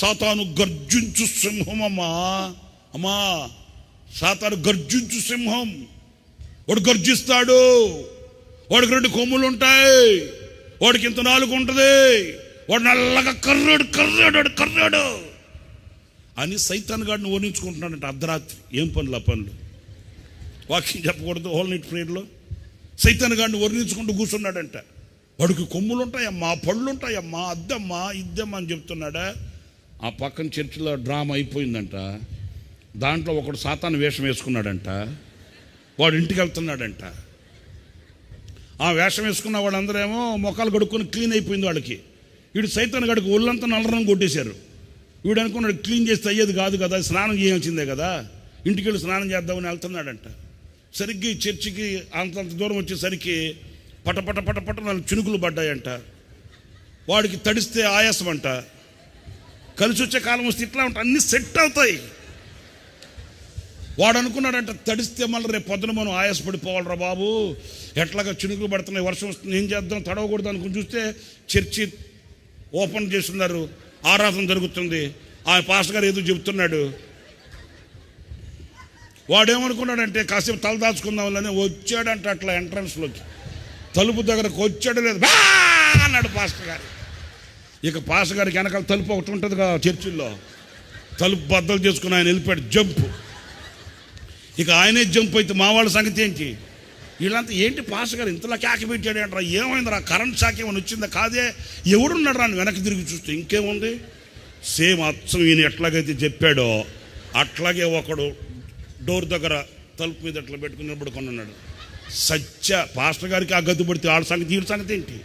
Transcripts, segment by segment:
సాతాను గర్జించు సింహం అమ్మా సాతాను గర్జించు సింహం. వాడు గర్జిస్తాడు, వాడికి 2 కొమ్ములు ఉంటాయి, వాడికి ఇంత 4 ఉంటుంది, వాడు నల్లగా కర్రాడు అని సైతాన్ గాడిని ఓడించుకుంటున్నాడంట అర్ధరాత్రి. ఏం పనులు ఆ పనులు, వాక్యం చెప్పకూడదు. హోల్ నైట్ ప్రేయర్లో సైతాన్ గాడిని వర్ణించుకుంటూ కూర్చున్నాడంట. వాడికి కొమ్ములు ఉంటాయమ్మా, పళ్ళు ఉంటాయమ్మా, అద్దమ్మా ఇద్దమ్మా అని చెప్తున్నాడా. ఆ పక్కన చర్చిలో డ్రామా అయిపోయిందంట. దాంట్లో ఒకడు సాతాను వేషం వేసుకున్నాడంట. వాడు ఇంటికి వెళ్తున్నాడంట. ఆ వేషం వేసుకున్న వాళ్ళందరేమో మొక్కలు కడుక్కొని క్లీన్ అయిపోయింది వాళ్ళకి. వీడు సైతాన్ గడికి ఒళ్ళంతా నల్లరం కొట్టేశారు. వీడు అనుకున్నాడు క్లీన్ చేస్తే అయ్యేది కాదు కదా, స్నానం చేయాల్సిందే కదా, ఇంటికి వెళ్ళి స్నానం చేద్దామని వెళ్తున్నాడంట. సరిగ్గా ఈ చర్చికి అంతంత దూరం వచ్చేసరికి పట 4 చినుకులు పడ్డాయంట. వాడికి తడిస్తే ఆయాసం అంట. కలిసి వచ్చే కాలం వస్తే ఇట్లా ఉంటాయి, అన్నీ సెట్ అవుతాయి. వాడు అనుకున్నాడంట తడిస్తే మళ్ళీ రేపు పొద్దున మనం ఆయాసపడిపోవాలరా బాబు, ఎట్లాగా చినుకులు పడుతున్నాయి, వర్షం వస్తుంది, ఏం చేద్దాం, తడవకూడదు అనుకుని చూస్తే చర్చి ఓపెన్ చేస్తున్నారు, ఆరాధన జరుగుతుంది. ఆ పాస్టర్ గారు ఏదో చెబుతున్నాడు. వాడేమనుకున్నాడంటే కాసేపు తల దాచుకుందామని వచ్చాడంట. అట్లా ఎంట్రన్స్లోకి తలుపు దగ్గరకు వచ్చాడు, లేదు అన్నాడు పాస్టర్ గారు. ఇక పాస్టర్ గారికి వెనకాల తలుపు ఒకటి ఉంటుంది కదా చర్చిల్లో, తలుపు బద్దలు చేసుకుని ఆయన వెళ్ళిపోయాడు జంప్. ఇక ఆయనే జంప్ అయితే మా వాళ్ళ సంగతి ఏంటి, వీళ్ళంతా ఏంటి పాస్టర్ గారు ఇంతలా కేక పెట్టాడు అంటారా, ఏమైందిరా, కరెంట్ షాక్ ఏమైనా వచ్చిందా, కాదే ఎవడున్నాడు రాని వెనక్కి తిరిగి చూస్తే ఇంకేముంది, సేమ్ అచ్చం ఈయన ఎట్లాగైతే చెప్పాడో అట్లాగే ఒకడు డోర్ దగ్గర తలుపు మీద అట్లా పెట్టుకుని నిలబడుకున్నాడు. పాస్టర్ గారికి ఆ గద్దు పడితే వాళ్ళ సంగతి వీళ్ళ సంగతి ఏంటి.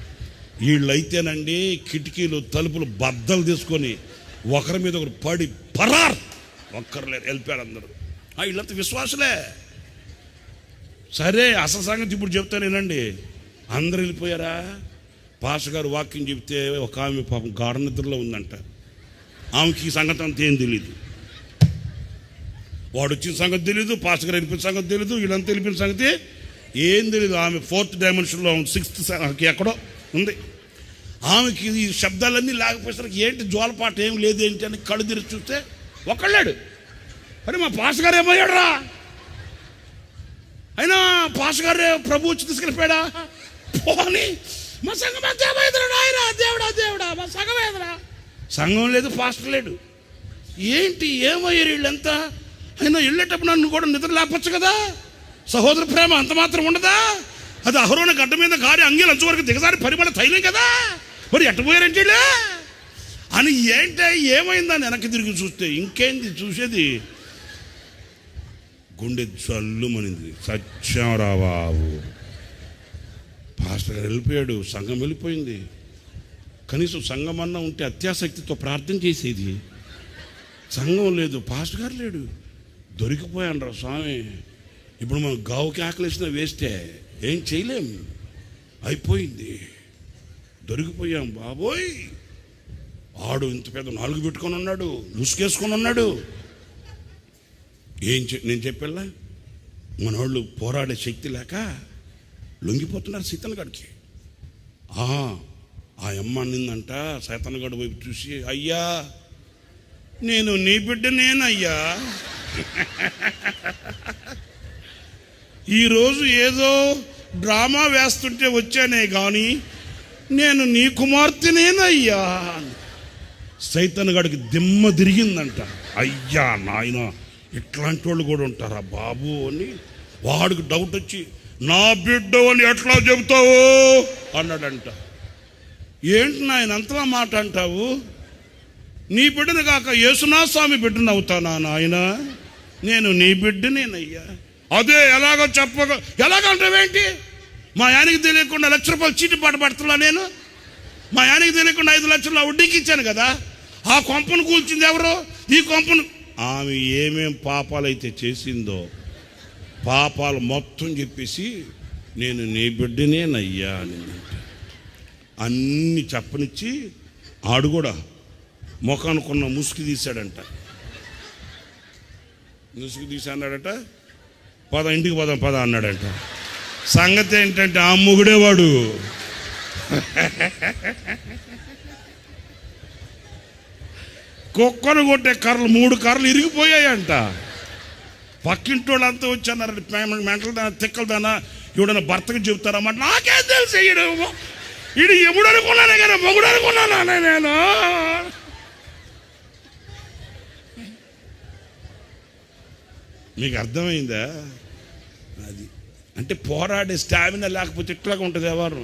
వీళ్ళైతేనండి కిటికీలు తలుపులు బద్దలు తీసుకొని ఒకరి మీద ఒకరు పడి పరార్, ఒక్కరు లేరు, వెళ్ళిపోయారు అందరూ. వీళ్ళంతా విశ్వాసులే. సరే అసలు సంగతి ఇప్పుడు చెప్తానేనండి. అందరు వెళ్ళిపోయారా. పాస్టర్ గారు వాక్యం చెప్తే ఒక ఆమె పాపం గాఢ నిద్రలో ఉందంట. ఆమెకి ఈ సంగతి అంత ఏం తెలియదు. వాడు వచ్చిన సంగతి తెలీదు, పాస్టర్ గారు వెళ్ళిపోయిన సంగతి తెలీదు, వీళ్ళంతా వెళ్ళిపోయిన సంగతి ఏం తెలీదు. ఆమె 4th డైమెన్షన్లో 6th ఎక్కడో ఉంది. ఆమెకి ఈ శబ్దాలన్నీ లేకపోయేసరికి ఏంటి జోలపాట ఏం లేదు ఏంటి అని కళ్ళు తెరిచి చూస్తే ఒకళ్ళాడు. అరే మా పాస్టర్ గారు ఏమయ్యాడు రా, అయినా పాస్టర్ గారే ప్రభు వచ్చి తీసుకెళ్ళిపోయాడా, పోనీ మా సంఘం అంతేమైందిరా ఆయన, దేవుడా మా సంఘం ఏదరా, సంఘం లేదు పాస్టర్ లేడు, ఏంటి ఏమయ్యారు వీళ్ళంతా, అయినా వెళ్ళేటప్పుడు నన్ను కూడా నిద్ర లేపచ్చు కదా, సహోదర ప్రేమ అంత మాత్రం ఉండదా, అది అహరోను గడ్డ మీద గారి అంగీలు అంచు వరకు దిగజారి పరిమళ తైలం కదా, మరి ఎట్టపోయారంటే అని ఏంటి ఏమైందని వెనక్కి తిరిగి చూస్తే ఇంకేంది చూసేది, గుండె జల్లుమనింది. సత్యంరా బాబు, పాస్టర్ గారు వెళ్ళిపోయాడు, సంఘం వెళ్ళిపోయింది. కనీసం సంఘం అన్నా ఉంటే అత్యాసక్తితో ప్రార్థన చేసేది, సంఘం లేదు, పాస్టర్ గారు లేడు, దొరికిపోయాను రా స్వామి. ఇప్పుడు మనం గావుకి ఆకలిసిన వేస్తే ఏం చేయలేం, అయిపోయింది, దొరికిపోయాం బాబోయ్. ఆడు ఇంత పెద్ద 4 పెట్టుకొని ఉన్నాడు, ముసుకేసుకొని ఉన్నాడు. నేను చెప్పేలా మన వాళ్ళు పోరాడే శక్తి లేక లొంగిపోతున్నారు సీతనగడికి. ఆ అమ్మ నిందంట సైతనగడు వైపు చూసి, అయ్యా నేను నీ బిడ్డనేనయ్యా, ఈరోజు ఏదో డ్రామా వేస్తుంటే వచ్చానే కానీ నేను నీ కుమార్తెనేనయ్యా. సైతనగడికి దిమ్మ తిరిగిందంట. అయ్యా నాయన ఇట్లాంటి వాళ్ళు కూడా ఉంటారా బాబు అని వాడికి డౌట్ వచ్చి, నా బిడ్డ అని ఎట్లా చెబుతావు అన్నాడంట. ఏంటి నాయన అంతలా మాట అంటావు, నీ బిడ్డను కాక యేసునాథ స్వామి బిడ్డను అవుతానా నాయన, నేను నీ బిడ్డనేనయ్యా. అదే ఎలాగంటావేంటి, మా యానికి తెలియకుండా ₹1,00,000 చీటి పాట పడుతున్నా నేను, మా యానికి తెలియకుండా 5 లక్షలు వడ్డీకి ఇచ్చాను కదా, ఆ కొంపను కూల్చింది ఎవరు, ఈ కొంపను. ఆమె ఏమేం పాపాలైతే చేసిందో పాపాలు మొత్తం చెప్పేసి నేను నీ బిడ్డనేనయ్యా అని అన్ని చెప్పనిచ్చి ఆడు కూడా ముఖానుకున్న ముసుగు తీశాడంట. ముసుగు తీసి అన్నాడట, ఇంటికి పద అన్నాడంట. సంగతి ఏంటంటే ఆ మొగుడేవాడు. కుక్కను కొట్టే కర్రలు 3 కర్రలు ఇరిగిపోయాయంట. పక్కింటి వాళ్ళు అంతా వచ్చన్నారు, మెంటల్ దానా తిక్కల దానా ఎవడన్నా భర్తకు చెబుతారమ్మా. నాకేం తెలుసు ఈడు ఎముడు అనుకున్నానే కదా మొగుడు అనుకున్నానా నేను. మీకు అర్థమైందా? అది అంటే పోరాడే స్టామినా లేకపోతే ఇట్లాగా ఉంటుంది ఎవరు.